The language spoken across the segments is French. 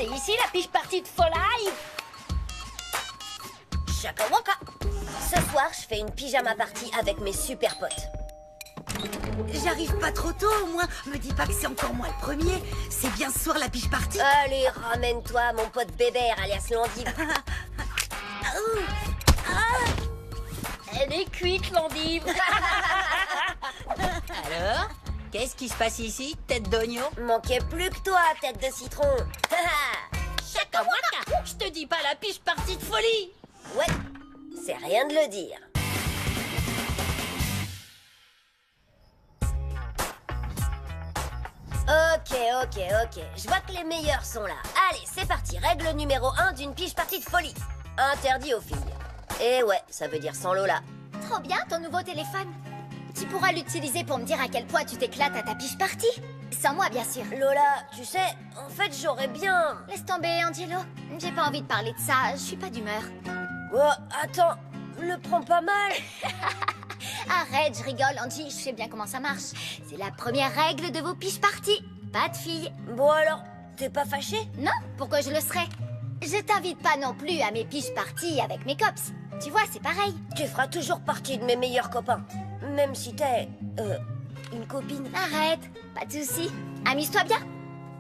C'est ici la piche partie de Folie. Chaka waka. Ce soir, je fais une pyjama party avec mes super potes. J'arrive pas trop tôt, au moins. Me dis pas que c'est encore moi le premier. C'est bien ce soir la piche party. Allez, ramène-toi, mon pote Bébert, alias Landive. Elle est cuite, l'endive. Alors, qu'est-ce qui se passe ici, tête d'oignon? Manquait plus que toi, tête de citron. Chaka waka. Je te dis pas la piche partie de Folie. Ouais, c'est rien de le dire. Ok. Je vois que les meilleurs sont là. Allez, c'est parti. Règle numéro 1 d'une piche partie de folie. Interdit aux filles. Et ouais, ça veut dire sans Lola. Trop bien ton nouveau téléphone. Tu pourras l'utiliser pour me dire à quel point tu t'éclates à ta piche party. Sans moi, bien sûr. Lola, tu sais, en fait, j'aurais bien... Laisse tomber, Angelo. J'ai pas envie de parler de ça, je suis pas d'humeur. Oh, attends, le prends pas mal. Arrête, je rigole, Angie, je sais bien comment ça marche. C'est la première règle de vos piches parties. Pas de filles. Bon alors, t'es pas fâché? Non, pourquoi je le serais? Je t'invite pas non plus à mes piches parties avec mes cops. Tu vois, c'est pareil. Tu feras toujours partie de mes meilleurs copains. Même si t'es... une copine. Arrête, pas de soucis. Amuse-toi bien.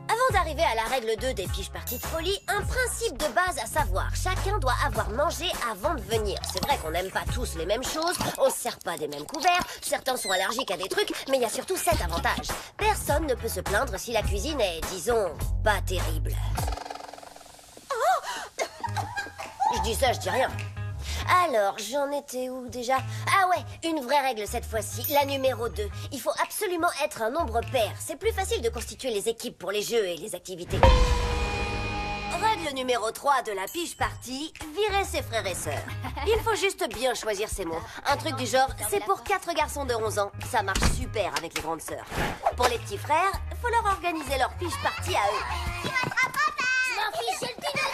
Avant d'arriver à la règle 2 des piches parties de folie, un principe de base à savoir. Chacun doit avoir mangé avant de venir. C'est vrai qu'on n'aime pas tous les mêmes choses, on se sert pas des mêmes couverts, certains sont allergiques à des trucs, mais il y a surtout cet avantage. Personne ne peut se plaindre si la cuisine est, disons, pas terrible. Je dis ça, je dis rien. Alors, j'en étais où déjà? Ah ouais, une vraie règle cette fois-ci, la numéro 2. Il faut absolument être un nombre pair. C'est plus facile de constituer les équipes pour les jeux et les activités. Règle numéro 3 de la piche party, virer ses frères et sœurs. Il faut juste bien choisir ses mots. Un truc du genre, c'est pour 4 garçons de 11 ans. Ça marche super avec les grandes sœurs. Pour les petits frères, faut leur organiser leur piche party à eux. Je m'en fiche, j'ai le pinot.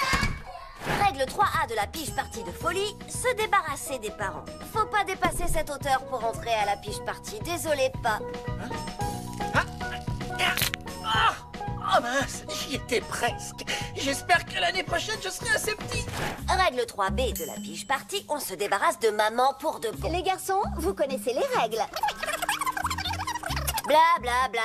Règle 3A de la piche party de folie, se débarrasser des parents. Faut pas dépasser cette hauteur pour entrer à la piche party. Désolé, pas. Oh mince, j'y étais presque. J'espère que l'année prochaine, je serai assez petit. Règle 3B de la piche party, on se débarrasse de maman pour de bon. Les garçons, vous connaissez les règles. Bla bla bla.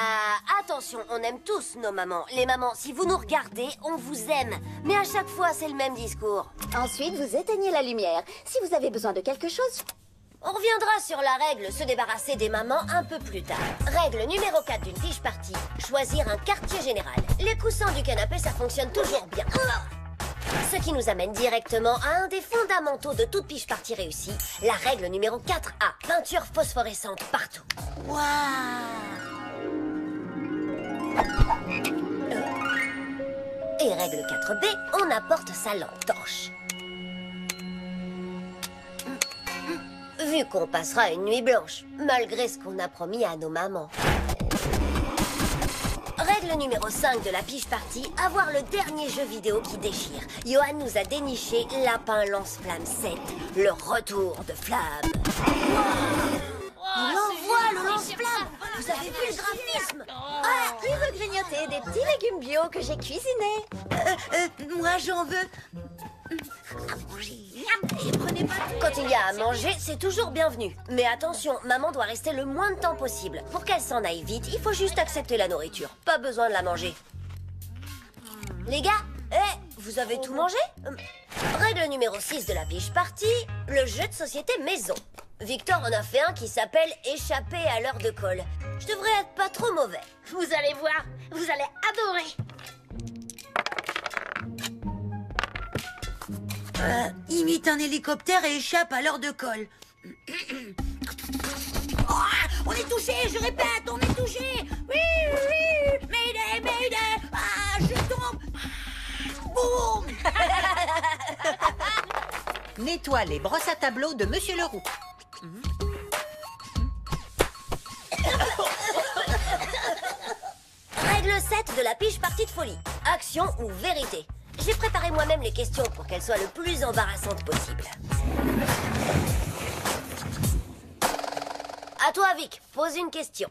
Attention, on aime tous nos mamans. Les mamans, si vous nous regardez, on vous aime. Mais à chaque fois, c'est le même discours. Ensuite, vous éteignez la lumière. Si vous avez besoin de quelque chose... On reviendra sur la règle se débarrasser des mamans un peu plus tard. Règle numéro 4 d'une piche party, choisir un quartier général. Les coussins du canapé, ça fonctionne toujours bien. Ce qui nous amène directement à un des fondamentaux de toute piche party réussie, la règle numéro 4A, peinture phosphorescente partout. Waouh! Et règle 4B, on apporte sa lampe torche. Vu qu'on passera une nuit blanche, malgré ce qu'on a promis à nos mamans. Règle numéro 5 de la piche party, avoir le dernier jeu vidéo qui déchire. Johan nous a déniché Lapin Lance-Flamme 7, le retour de Flamme. On l'envoie, le lance-flamme. Vous avez vu le graphisme? Ah, qui veut grignoter des petits légumes bio que j'ai cuisinés? Moi, j'en veux. Et prenez pas... Quand il y a à manger, c'est toujours bienvenu. Mais attention, maman doit rester le moins de temps possible. Pour qu'elle s'en aille vite, il faut juste accepter la nourriture. Pas besoin de la manger. Les gars, vous avez tout mangé? Règle numéro 6 de la piche party, le jeu de société maison. Victor en a fait un qui s'appelle Échapper à l'heure de colle. Je devrais être pas trop mauvais. Vous allez voir, vous allez adorer. Imite un hélicoptère et échappe à l'heure de colle. Oh, on est touché, je répète, on est touché. Oui, Mayday, Mayday. Ah, je tombe. Boum. Nettoie les brosses à tableau de Monsieur Leroux. Règle 7 de la piche party de folie. Action ou vérité. J'ai préparé moi-même les questions pour qu'elles soient le plus embarrassantes possible. À toi, Vic, pose une question.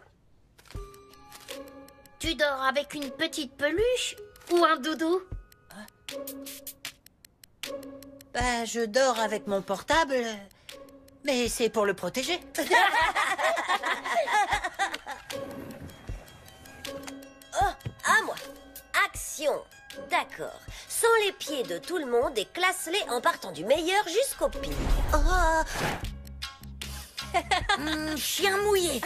Tu dors avec une petite peluche ou un doudou? Bah, je dors avec mon portable, mais c'est pour le protéger. Oh, à moi. Action. D'accord. Sens les pieds de tout le monde et classe-les en partant du meilleur jusqu'au pire. Oh. Chien mouillé.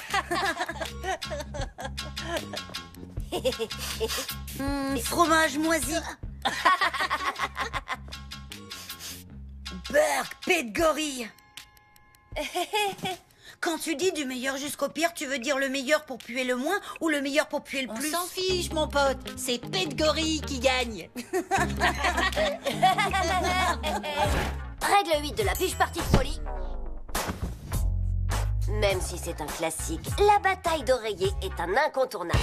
Fromage moisi. Burk, paix de gorille. Quand tu dis du meilleur jusqu'au pire, tu veux dire le meilleur pour puer le moins ou le meilleur pour puer le On plus? s'en fiche, mon pote. C'est Paix de Gorille qui gagne. Règle 8 de la piche partie de folie. Même si c'est un classique, la bataille d'oreiller est un incontournable.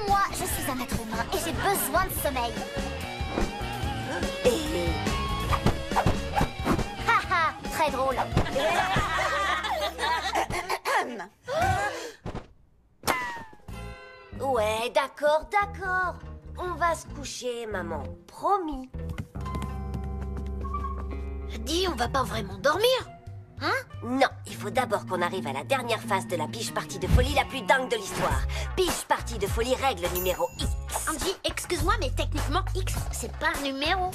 Moi, je suis un être humain et j'ai besoin de sommeil. Haha, très drôle. Ouais, d'accord, d'accord. On va se coucher, maman. Promis. Dis, on va pas vraiment dormir? Non, il faut d'abord qu'on arrive à la dernière phase de la piche partie de folie la plus dingue de l'histoire. Piche partie de folie règle numéro X. Andy, excuse-moi, mais techniquement, X, c'est pas un numéro.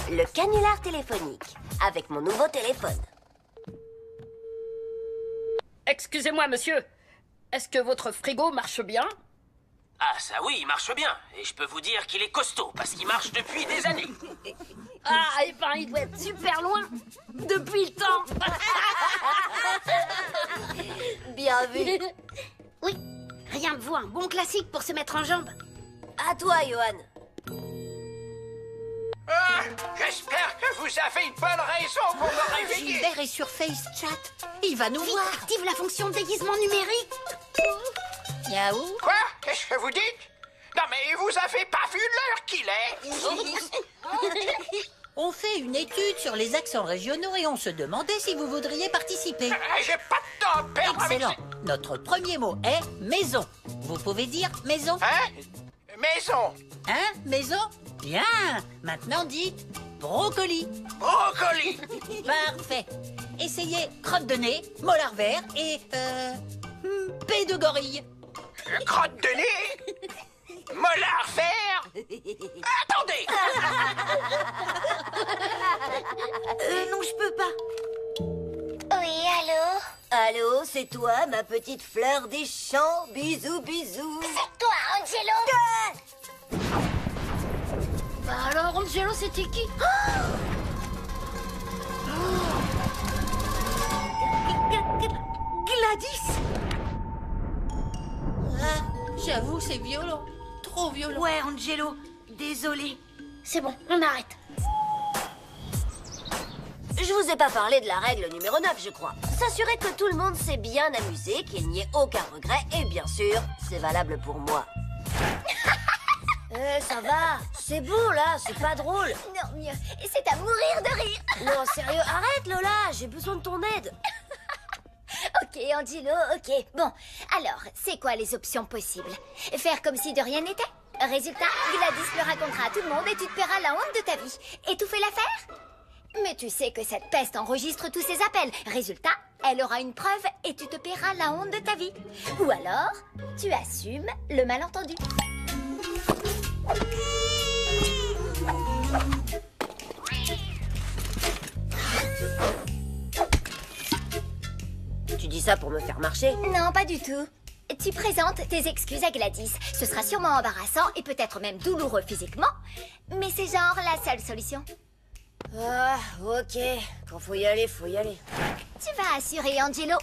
Le canular téléphonique. Avec mon nouveau téléphone. Excusez-moi, monsieur. Est-ce que votre frigo marche bien? Ah ça oui, il marche bien. Et je peux vous dire qu'il est costaud, parce qu'il marche depuis des années. Ah, et ben, il doit être super loin. Depuis le temps. Bien vu. Oui, rien de vaut un bon classique pour se mettre en jambe. À toi, Johan. Ah, j'espère que vous avez une bonne raison pour me réveiller. Gilbert est sur FaceChat. Il va nous voir. Active la fonction déguisement numérique. Yaou. Quoi? Qu'est-ce que vous dites? Non mais vous avez pas vu l'heure qu'il est? On fait une étude sur les accents régionaux et on se demandait si vous voudriez participer. J'ai pas de temps à perdre avec Excellent. Notre premier mot est maison. Vous pouvez dire maison? Hein? Maison. Hein, maison? Bien. Maintenant dites brocoli. Brocoli. Parfait. Essayez crotte de nez, molar vert et paix de gorille. Crotte de nez. Molar vert. Attendez. Non, je peux pas. Oui, allô? Allô, c'est toi, ma petite fleur des champs. Bisous, bisous. C'est toi, Angelo? Bah alors, Angelo, c'était qui? Gladys. Ah, j'avoue, c'est violent. Trop violent. Ouais, Angelo. Désolé. C'est bon, on arrête. Je vous ai pas parlé de la règle numéro 9, je crois. S'assurer que tout le monde s'est bien amusé, qu'il n'y ait aucun regret, et bien sûr, c'est valable pour moi. Ça va, c'est bon là, c'est pas drôle. Non, mieux. C'est à mourir de rire. Non, sérieux, arrête Lola, j'ai besoin de ton aide. Ok, Angelo, ok. Bon, alors, c'est quoi les options possibles? Faire comme si de rien n'était? Résultat, Gladys le racontera à tout le monde et tu te paieras la honte de ta vie. Étouffer l'affaire? Mais tu sais que cette peste enregistre tous ses appels. Résultat, elle aura une preuve et tu te paieras la honte de ta vie. Ou alors, tu assumes le malentendu. Tu dis ça pour me faire marcher? Non, pas du tout. Tu présentes tes excuses à Gladys. Ce sera sûrement embarrassant et peut-être même douloureux physiquement. Mais c'est genre la seule solution. Ah, ok. Quand faut y aller, faut y aller. Tu vas assurer, Angelo.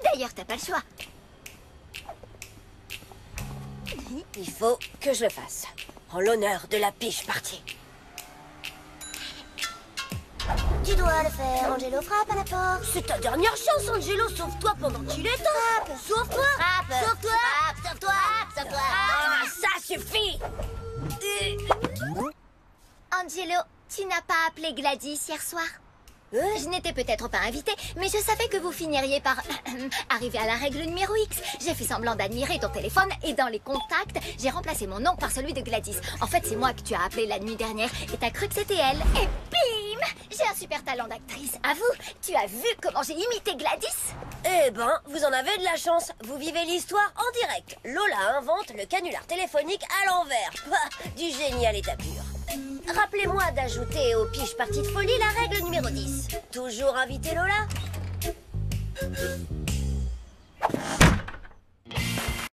D'ailleurs, t'as pas le choix. Il faut que je le fasse. En l'honneur de la piche partie. Tu dois le faire, Angelo. Frappe à la porte. C'est ta dernière chance, Angelo. Sauve-toi pendant qu'il est temps. Sauve-toi. Frappe. Sauve-toi. Sauve-toi. Sauve-toi. Ah, ça suffit. Angelo, tu n'as pas appelé Gladys hier soir? Je n'étais peut-être pas invitée, mais je savais que vous finiriez par arriver à la règle numéro X. J'ai fait semblant d'admirer ton téléphone et dans les contacts, j'ai remplacé mon nom par celui de Gladys. En fait, c'est moi que tu as appelé la nuit dernière et t'as cru que c'était elle. Et bim! J'ai un super talent d'actrice. Avoue, tu as vu comment j'ai imité Gladys? Eh ben, vous en avez de la chance. Vous vivez l'histoire en direct. Lola invente le canular téléphonique à l'envers. Du génie à l'état pur. Rappelez-moi d'ajouter aux piges parties de folie la règle numéro 10. Toujours inviter Lola?